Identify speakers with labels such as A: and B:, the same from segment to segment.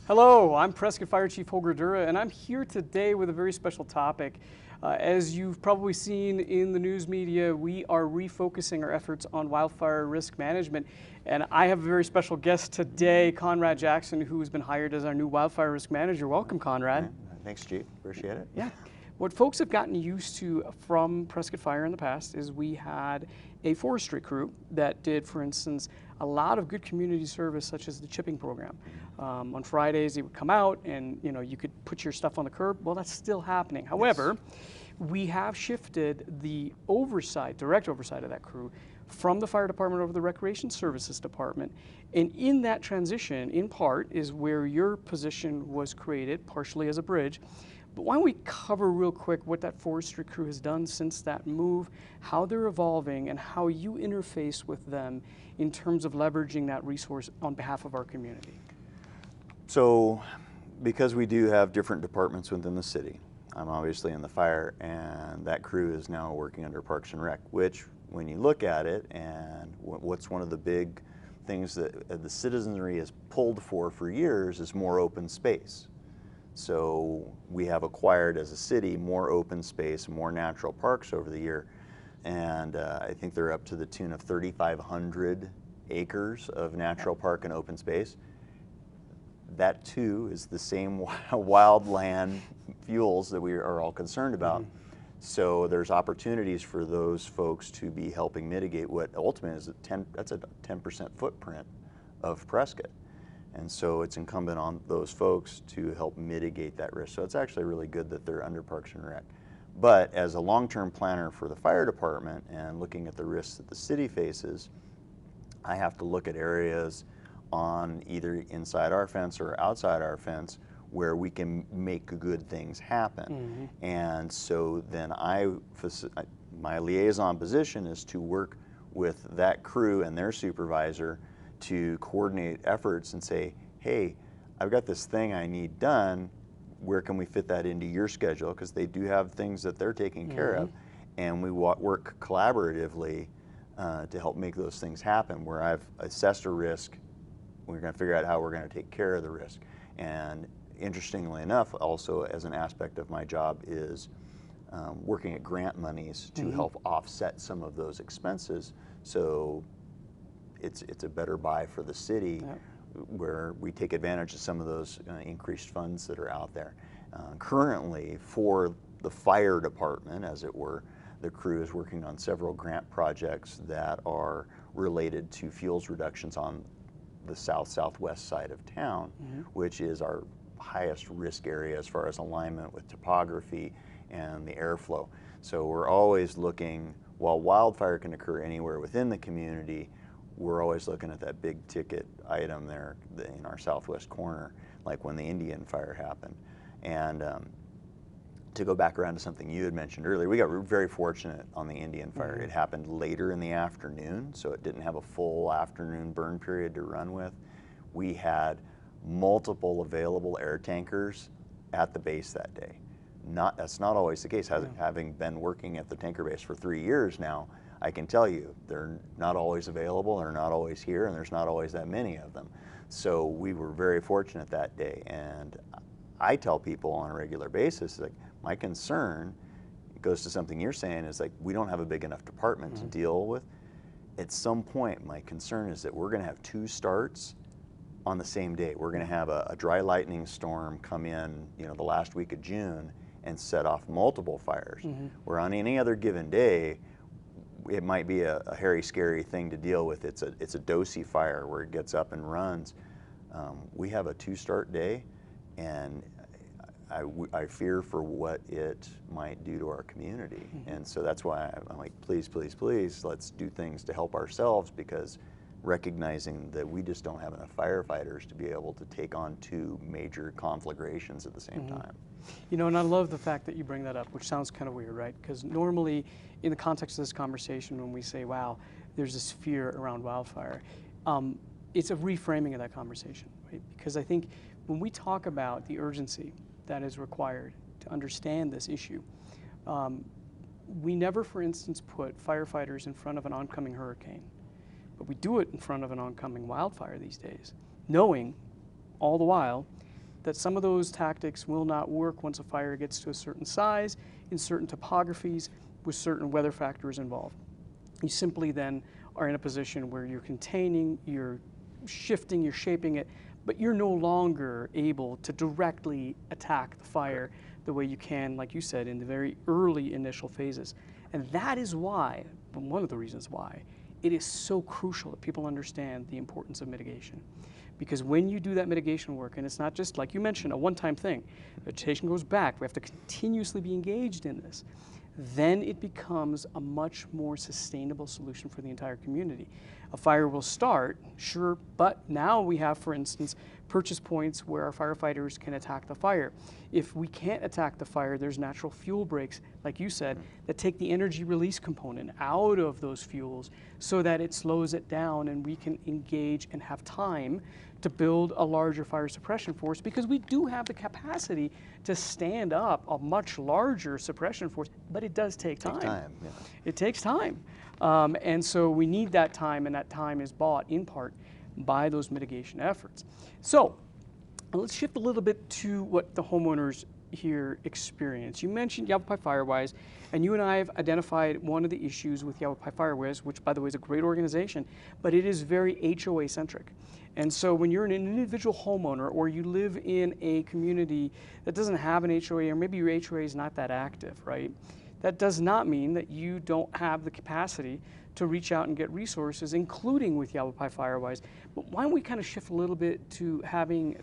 A: Hello, I'm Prescott Fire Chief Holger Durre, and I'm here today with a very special topic. As you've probably seen in the news media, we are refocusing our efforts on wildfire risk management. And I have a very special guest today, Conrad Jackson, who has been hired as our new wildfire risk manager. Welcome, Conrad.
B: Thanks, Chief. Appreciate it.
A: Yeah. What folks have gotten used to from Prescott Fire in the past is we had a forestry crew that did, for instance, a lot of good community service, such as the chipping program. On Fridays, they would come out and you could put your stuff on the curb. Well, that's still happening. However, we have shifted the oversight, direct oversight of that crew from the fire department over to the recreation services department. And in that transition, in part, is where your position was created, partially as a bridge. But why don't we cover real quick what that forestry crew has done since that move, how they're evolving, and how you interface with them in terms of leveraging that resource on behalf of our community.
B: So, because we do have different departments within the city, I'm obviously in the fire, and that crew is now working under Parks and Rec, which, when you look at it, and what's one of the big things that the citizenry has pulled for years is more open space. So we have acquired as a city more open space, more natural parks over the year, and I think they're up to the tune of 3,500 acres of natural park and open space. That too is the same wildland fuels that we are all concerned about. So there's opportunities for those folks to be helping mitigate what ultimately is that's a 10% footprint of Prescott. And so it's incumbent on those folks to help mitigate that risk. So it's actually really good that they're under Parks and Rec. But as a long-term planner for the fire department and looking at the risks that the city faces, I have to look at areas on either inside our fence or outside our fence where we can make good things happen. And so then my liaison position is to work with that crew and their supervisor to coordinate efforts and say, hey, I've got this thing I need done, where can we fit that into your schedule? Because they do have things that they're taking care of, and we work collaboratively to help make those things happen. Where I've assessed a risk, we're going to figure out how we're going to take care of the risk. And interestingly enough, also as an aspect of my job is working at grant monies to help offset some of those expenses. So it's a better buy for the city, where we take advantage of some of those increased funds that are out there. Currently, for the fire department, as it were, the crew is working on several grant projects that are related to fuels reductions on the southwest side of town, which is our highest risk area as far as alignment with topography and the airflow. So we're always looking, while wildfire can occur anywhere within the community, we're always looking at that big ticket item there in our southwest corner, like when the Indian fire happened. And to go back around to something you had mentioned earlier, we got very fortunate on the Indian fire. It happened later in the afternoon, so it didn't have a full afternoon burn period to run with. We had multiple available air tankers at the base that day. That's not always the case. Having been working at the tanker base for 3 years now, I can tell you they're not always available, they're not always here, and there's not always that many of them. So we were very fortunate that day, and I tell people on a regular basis, like, my concern, it goes to something you're saying, is like, we don't have a big enough department to deal with. At some point, my concern is that we're going to have 2 starts on the same day. We're going to have a dry lightning storm come in, the last week of June and set off multiple fires. Where on any other given day, it might be a hairy, scary thing to deal with. It's a dosy fire where it gets up and runs. We have a 2-start day, and I fear for what it might do to our community. And so that's why I'm like, please, please, please, let's do things to help ourselves, because recognizing that we just don't have enough firefighters to be able to take on 2 major conflagrations at the same time.
A: And I love the fact that you bring that up, which sounds kind of weird, right? Because normally, in the context of this conversation, when we say, wow, there's this fear around wildfire, it's a reframing of that conversation, right? Because I think when we talk about the urgency that is required to understand this issue, we never, for instance, put firefighters in front of an oncoming hurricane, but we do it in front of an oncoming wildfire these days, knowing all the while that some of those tactics will not work once a fire gets to a certain size, in certain topographies, with certain weather factors involved. You simply then are in a position where you're containing, you're shifting, you're shaping it, but you're no longer able to directly attack the fire the way you can, like you said, in the very early initial phases. And that is why, one of the reasons why, it is so crucial that people understand the importance of mitigation. Because when you do that mitigation work, and it's not just, like you mentioned, a one-time thing, vegetation goes back, we have to continuously be engaged in this, then it becomes a much more sustainable solution for the entire community. A fire will start, sure, but now we have, for instance, purchase points where our firefighters can attack the fire. If we can't attack the fire, there's natural fuel breaks, like you said, that take the energy release component out of those fuels so that it slows it down and we can engage and have time to build a larger fire suppression force, because we do have the capacity to stand up a much larger suppression force, but it does take time. It takes time. And so we need that time, and that time is bought in part by those mitigation efforts. So let's shift a little bit to what the homeowners here experience. You mentioned Yavapai Firewise, and you and I have identified one of the issues with Yavapai Firewise, which by the way is a great organization, but it is very HOA centric. And so when you're an individual homeowner or you live in a community that doesn't have an HOA, or maybe your HOA is not that active, right? That does not mean that you don't have the capacity to reach out and get resources, including with Yavapai Firewise. But why don't we kind of shift a little bit to having,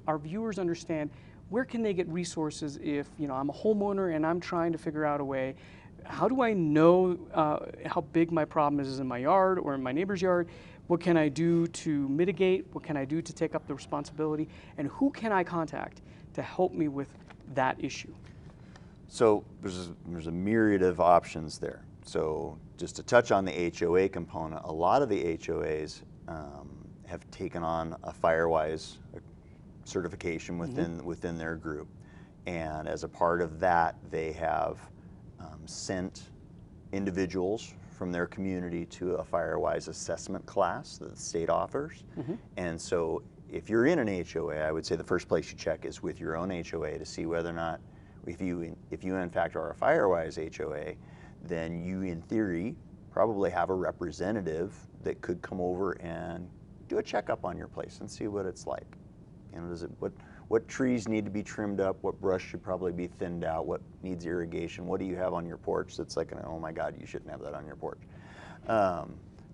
A: our viewers understand where can they get resources if, I'm a homeowner and I'm trying to figure out a way. How do I know how big my problem is in my yard or in my neighbor's yard? What can I do to mitigate? What can I do to take up the responsibility? And who can I contact to help me with that issue?
B: So there's a myriad of options there. So just to touch on the HOA component, a lot of the HOAs have taken on a Firewise certification within their group. And as a part of that, they have sent individuals from their community to a Firewise assessment class that the state offers. And so if you're in an HOA, I would say the first place you check is with your own HOA to see whether or not, if you in fact are a Firewise HOA, then you in theory probably have a representative that could come over and do a checkup on your place and see what it's like. What trees need to be trimmed up, what brush should probably be thinned out, what needs irrigation, what do you have on your porch that's like, oh my God, you shouldn't have that on your porch.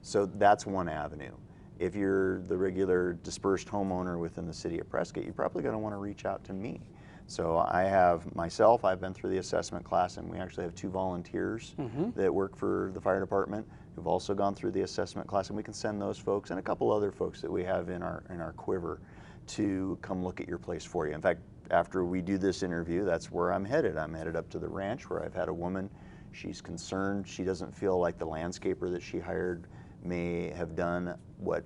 B: So that's one avenue. If you're the regular dispersed homeowner within the city of Prescott, you're probably going to want to reach out to me. So I've been through the assessment class, and we actually have 2 volunteers that work for the fire department who've also gone through the assessment class, and we can send those folks and a couple other folks that we have in our quiver to come look at your place for you. In fact, after we do this interview, that's where I'm headed. I'm headed up to the ranch where I've had a woman, she's concerned, she doesn't feel like the landscaper that she hired may have done what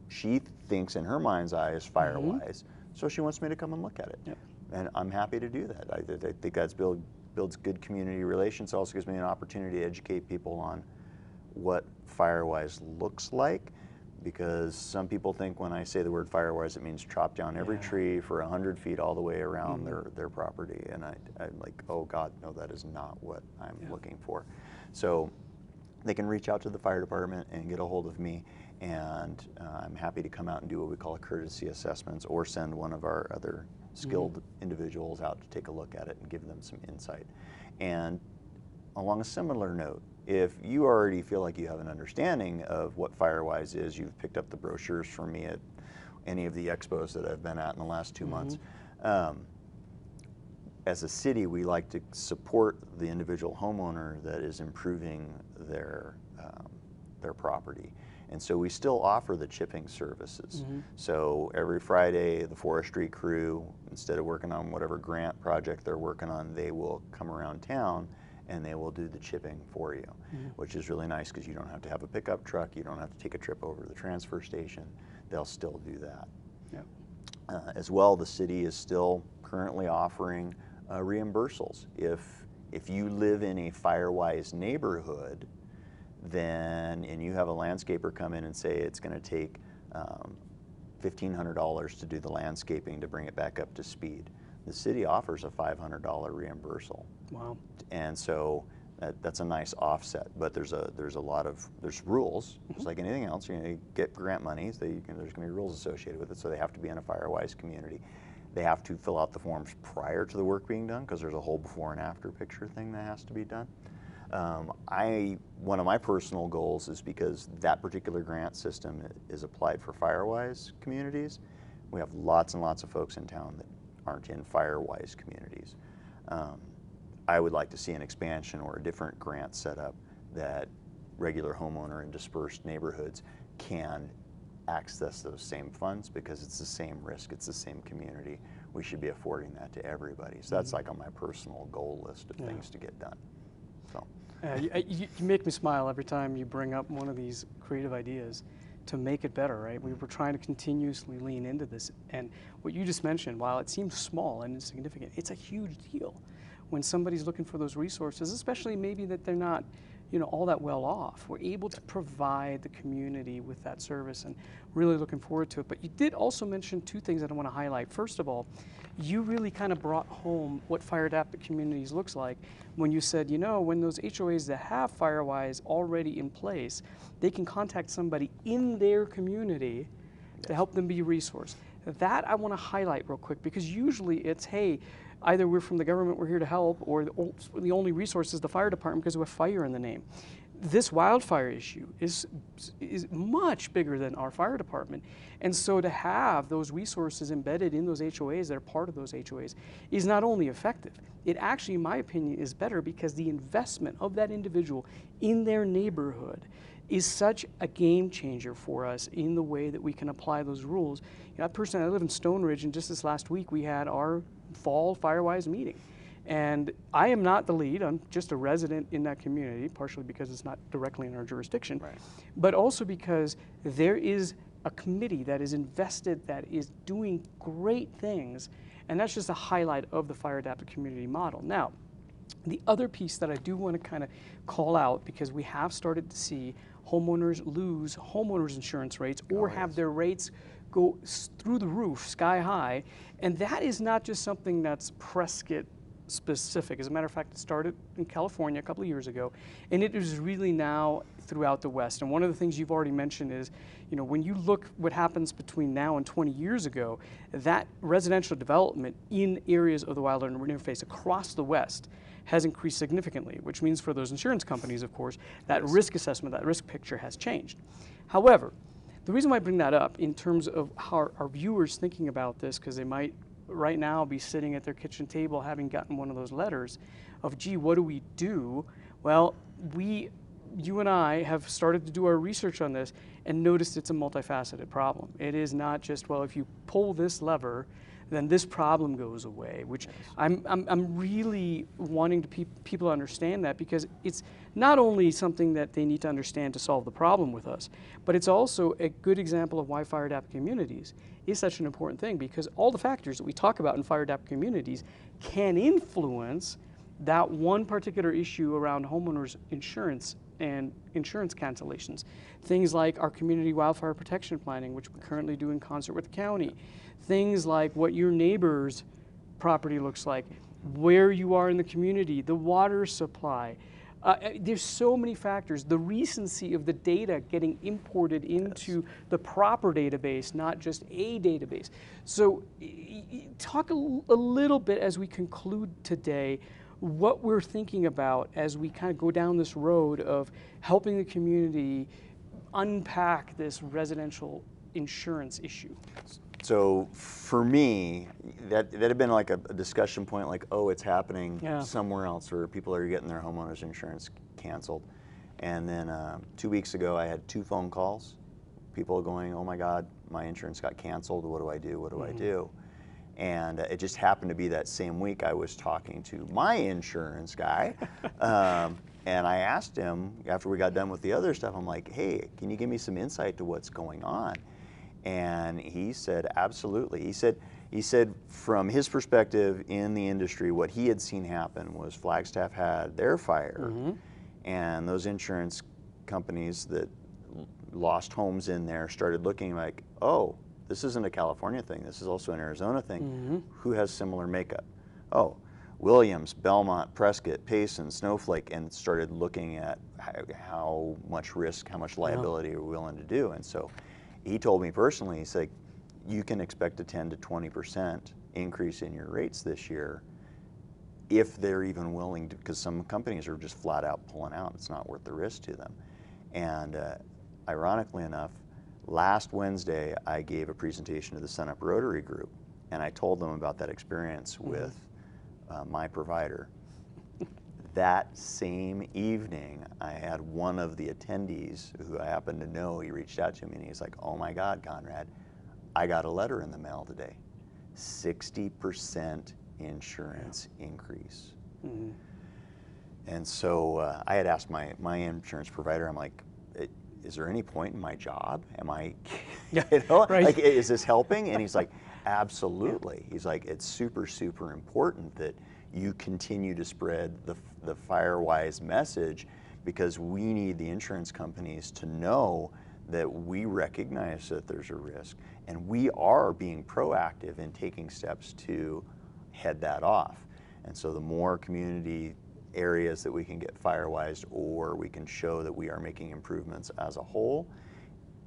B: she thinks in her mind's eye is Firewise. So she wants me to come and look at it. And I'm happy to do that. I think that builds good community relations. It also gives me an opportunity to educate people on what Firewise looks like, because some people think when I say the word Firewise, it means chop down every tree for 100 feet all the way around their property. And I'm like, oh God, no, that is not what I'm looking for. So they can reach out to the fire department and get a hold of me, and I'm happy to come out and do what we call a courtesy assessments, or send one of our other skilled individuals out to take a look at it and give them some insight. And along a similar note, if you already feel like you have an understanding of what Firewise is, you've picked up the brochures from me at any of the expos that I've been at in the last 2 months, as a city, we like to support the individual homeowner that is improving their property. And so we still offer the chipping services. So every Friday, the forestry crew, instead of working on whatever grant project they're working on, they will come around town and they will do the chipping for you, which is really nice because you don't have to have a pickup truck, you don't have to take a trip over to the transfer station. They'll still do that. As well, the city is still currently offering reimbursals. If you live in a Firewise neighborhood, then, and you have a landscaper come in and say it's going to take $1,500 to do the landscaping to bring it back up to speed. The city offers a $500 reimbursal.
A: Wow.
B: And so that's a nice offset, but there's rules, just like anything else. You get grant monies, there's going to be rules associated with it, so they have to be in a fire-wise community. They have to fill out the forms prior to the work being done, because there's a whole before and after picture thing that has to be done. One of my personal goals is, because that particular grant system is applied for fire-wise communities, we have lots and lots of folks in town that aren't in fire-wise communities. I would like to see an expansion or a different grant set up that regular homeowner in dispersed neighborhoods can access those same funds, because it's the same risk, it's the same community. We should be affording that to everybody. So that's like on my personal goal list of things to get done. So.
A: You make me smile every time you bring up one of these creative ideas to make it better, right? We were trying to continuously lean into this, and what you just mentioned, while it seems small and insignificant, it's a huge deal when somebody's looking for those resources, especially maybe that they're not, all that well off. We're able to provide the community with that service, and really looking forward to it. But you did also mention two things that I want to highlight. First of all, you really kind of brought home what fire adapted communities looks like when you said, when those HOAs that have FireWise already in place, they can contact somebody in their community to help them be a resource. That I want to highlight real quick, because usually it's, hey, either we're from the government, we're here to help, or the only resource is the fire department because we have fire in the name. This wildfire issue is much bigger than our fire department. And so to have those resources embedded in those HOAs that are part of those HOAs is not only effective, it actually, in my opinion, is better, because the investment of that individual in their neighborhood is such a game changer for us in the way that we can apply those rules. Personally, I live in Stone Ridge, and just this last week we had our fall FireWise meeting. And I am not the lead, I'm just a resident in that community, partially because it's not directly in our jurisdiction, but also because there is a committee that is invested, that is doing great things, and that's just a highlight of the fire adapted community model. Now, the other piece that I do want to kind of call out, because we have started to see homeowners lose homeowners insurance rates, or have their rates go through the roof, sky high, and that is not just something that's Prescott specific. As a matter of fact, it started in California a couple of years ago, and it is really now throughout the West. And one of the things you've already mentioned is, when you look what happens between now and 20 years ago, that residential development in areas of the wildland interface across the West has increased significantly, which means for those insurance companies, of course, that risk assessment, that risk picture has changed. However, the reason why I bring that up in terms of how our viewers thinking about this, because they might right now be sitting at their kitchen table having gotten one of those letters of, gee, what do we do? Well, you and I have started to do our research on this and noticed it's a multifaceted problem. It is not just, well, if you pull this lever, then this problem goes away, which I'm really wanting people to understand that, because it's not only something that they need to understand to solve the problem with us, but it's also a good example of why fire adapted communities is such an important thing, because all the factors that we talk about in fire adapted communities can influence that one particular issue around homeowners insurance and insurance cancellations. Things like our community wildfire protection planning, which we currently do in concert with the county. Things like what your neighbor's property looks like, where you are in the community, the water supply. There's so many factors. The recency of the data getting imported into the proper database, not just a database. So talk a little bit as we conclude today what we're thinking about as we kind of go down this road of helping the community unpack this residential insurance issue.
B: So for me, that had been like a discussion point, like, oh, it's happening somewhere else, or people are getting their homeowners insurance canceled. And then 2 weeks ago, I had 2 phone calls, people going, oh my God, my insurance got canceled, what do I do, what do I do? And it just happened to be that same week I was talking to my insurance guy, and I asked him, after we got done with the other stuff, I'm like, hey, can you give me some insight to what's going on? And he said, absolutely. He said from his perspective in the industry, what he had seen happen was Flagstaff had their fire, and those insurance companies that lost homes in there started looking like, oh, this isn't a California thing, this is also an Arizona thing,
A: Mm-hmm.
B: who has similar makeup? Oh, Williams, Belmont, Prescott, Payson, Snowflake, and started looking at how much risk, how much liability are we willing to do. And so he told me personally, he's like, you can expect a 10 to 20% increase in your rates this year if they're even willing to, because some companies are just flat out pulling out. It's not worth the risk to them. And ironically enough, last Wednesday, I gave a presentation to the Sunup Rotary Group, and I told them about that experience with my provider. That same evening, I had one of the attendees who I happened to know, he reached out to me and he's like, oh my God, Conrad, I got a letter in the mail today. 60% insurance increase.
A: Mm-hmm.
B: And so I had asked my insurance provider, I'm like, is there any point in my job? Am I, you know,
A: right.
B: like, is this helping? And he's like, absolutely. He's like, it's super, super important that you continue to spread the FireWise message, because we need the insurance companies to know that we recognize that there's a risk, and we are being proactive in taking steps to head that off. And so the more community areas that we can get FireWise, or we can show that we are making improvements as a whole,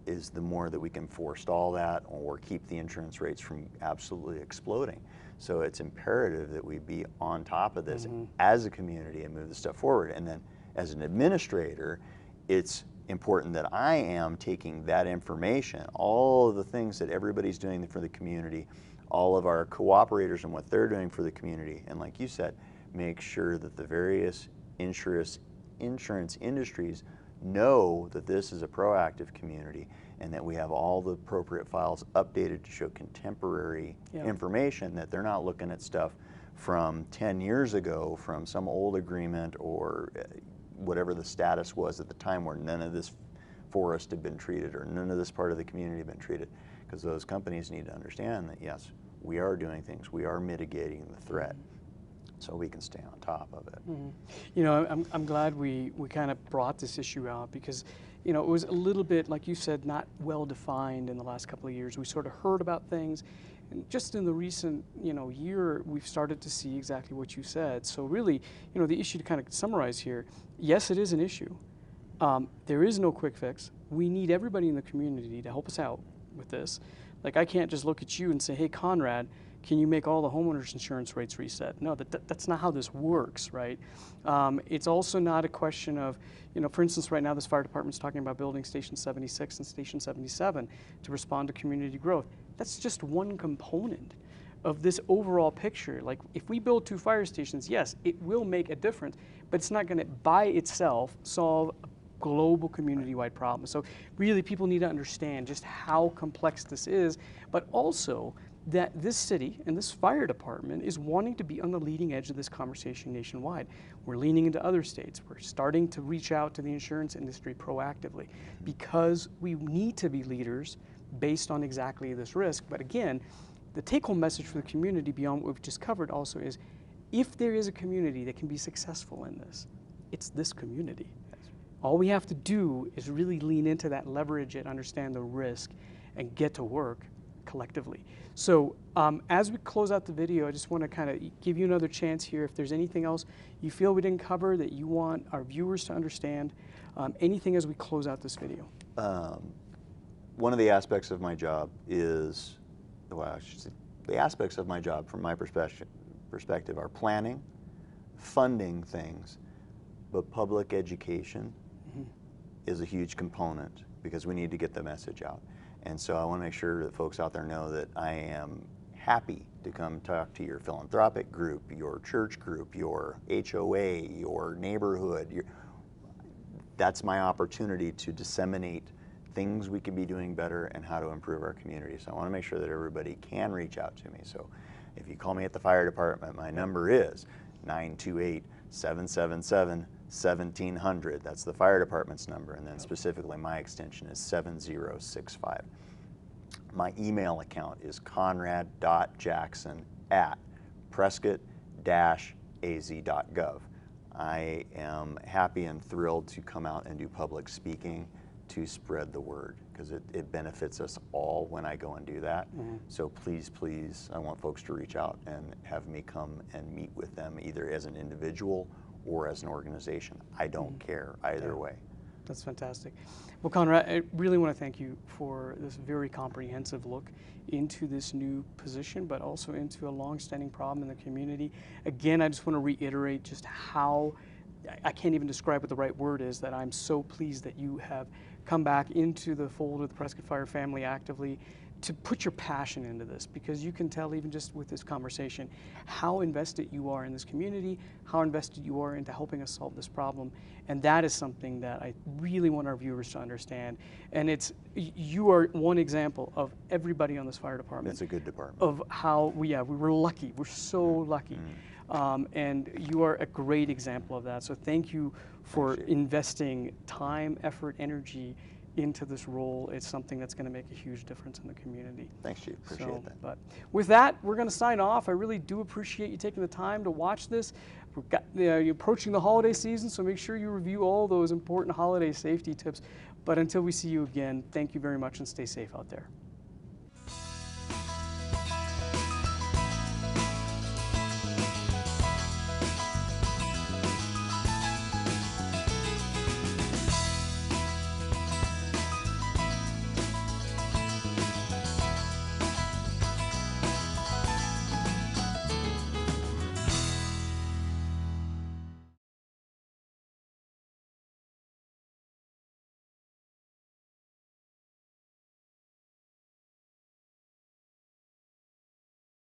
B: is the more that we can forestall that or keep the insurance rates from absolutely exploding. So it's imperative that we be on top of this as a community and move this stuff forward. And then as an administrator, it's important that I am taking that information, all of the things that everybody's doing for the community, all of our cooperators and what they're doing for the community, and like you said, make sure that the various insurance industries know that this is a proactive community, and that we have all the appropriate files updated to show contemporary information, that they're not looking at stuff from 10 years ago from some old agreement or whatever the status was at the time, where none of this forest had been treated or none of this part of the community had been treated. Because those companies need to understand that, yes, we are doing things, we are mitigating the threat, so we can stay on top of it.
A: You know, I'm glad we kind of brought this issue out, because, you know, it was a little bit, like you said, not well defined in the last couple of years. We sort of heard about things, and just in the recent, you know, year, we've started to see exactly what you said. So really, you know, the issue, to kind of summarize here, yes, it is an issue. There is no quick fix. We need everybody in the community to help us out with this. Like, I can't just look at you and say, hey, Conrad, can you make all the homeowners insurance rates reset? No, that's not how this works, right? It's also not a question of, you know, for instance, right now this fire department's talking about building Station 76 and Station 77 to respond to community growth. That's just one component of this overall picture. Like, if we build 2 fire stations, yes, it will make a difference, but it's not gonna by itself solve a global community-wide problem. So really, people need to understand just how complex this is, but also that this city and this fire department is wanting to be on the leading edge of this conversation nationwide. We're leaning into other states. We're starting to reach out to the insurance industry proactively, because we need to be leaders based on exactly this risk. But again, the take-home message for the community beyond what we've just covered also is, if there is a community that can be successful in this, it's this community. All we have to do is really lean into that, leverage it, understand the risk, and get to work collectively. So as we close out the video, I just want to kind of give you another chance here. If there's anything else you feel we didn't cover that you want our viewers to understand, anything as we close out this video.
B: One of the aspects of my job is, well, I should say, the aspects of my job from my perspective are planning, funding things, but public education is a huge component, because we need to get the message out. And so I want to make sure that folks out there know that I am happy to come talk to your philanthropic group, your church group, your HOA, your neighborhood. That's my opportunity to disseminate things we can be doing better and how to improve our community. So I want to make sure that everybody can reach out to me. So if you call me at the fire department, my number is 928-777-1700. That's the fire department's number, and then specifically my extension is 7065. My email account is conrad.jackson@prescott-az.gov. I am happy and thrilled to come out and do public speaking to spread the word, because it benefits us all when I go and do that. So please, please, I want folks to reach out and have me come and meet with them, either as an individual or as an organization. I don't care either way.
A: That's fantastic. Well, Conrad, I really want to thank you for this very comprehensive look into this new position, but also into a long-standing problem in the community. Again, I just want to reiterate just how, I can't even describe what the right word is, that I'm so pleased that you have come back into the fold of the Prescott Fire family actively to put your passion into this, because you can tell even just with this conversation how invested you are in this community, how invested you are into helping us solve this problem. And that is something that I really want our viewers to understand. And you are one example of everybody on this fire department.
B: It's a good department.
A: Of how we were lucky. We're so lucky. And you are a great example of that. So thank you for investing time, effort, energy into this role. It's something that's going to make a huge difference in the community.
B: Thanks, Chief. Appreciate that.
A: But with that, we're going to sign off. I really do appreciate you taking the time to watch this. We've got you're approaching the holiday season, so make sure you review all those important holiday safety tips. But until we see you again, thank you very much and stay safe out there.